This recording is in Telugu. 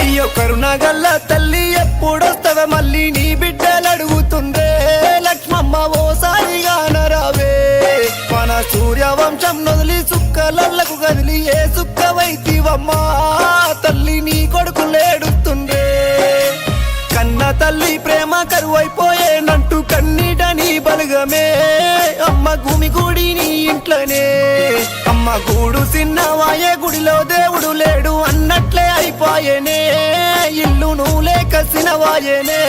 అయ్యో కరుణగల్ల తల్లి ఎప్పుడొస్తవ మళ్ళీ నీ బిడ్డలు అడుగుతుందే లక్ష్మమ్మ ఓసారిగా నరావే మన సూర్యవంశం నొదిలి సుక్కలకు కదిలి ఏ సుక్కవైతివమ్మా తల్లి నీ కొడుకులేడుతుందే కన్న తల్లి ప్రేమ కరువైపోయేనంటూ కన్నీట నీ బలగమే అమ్మ భూమి గుడి నీ ఇంట్లోనే అమ్మ గూడు సిన్నవాయే గుడిలో దేవుడు లేడు అన్నట్లే అయిపోయేనే ఇల్లు నువ్వు లేక సినవాయేనే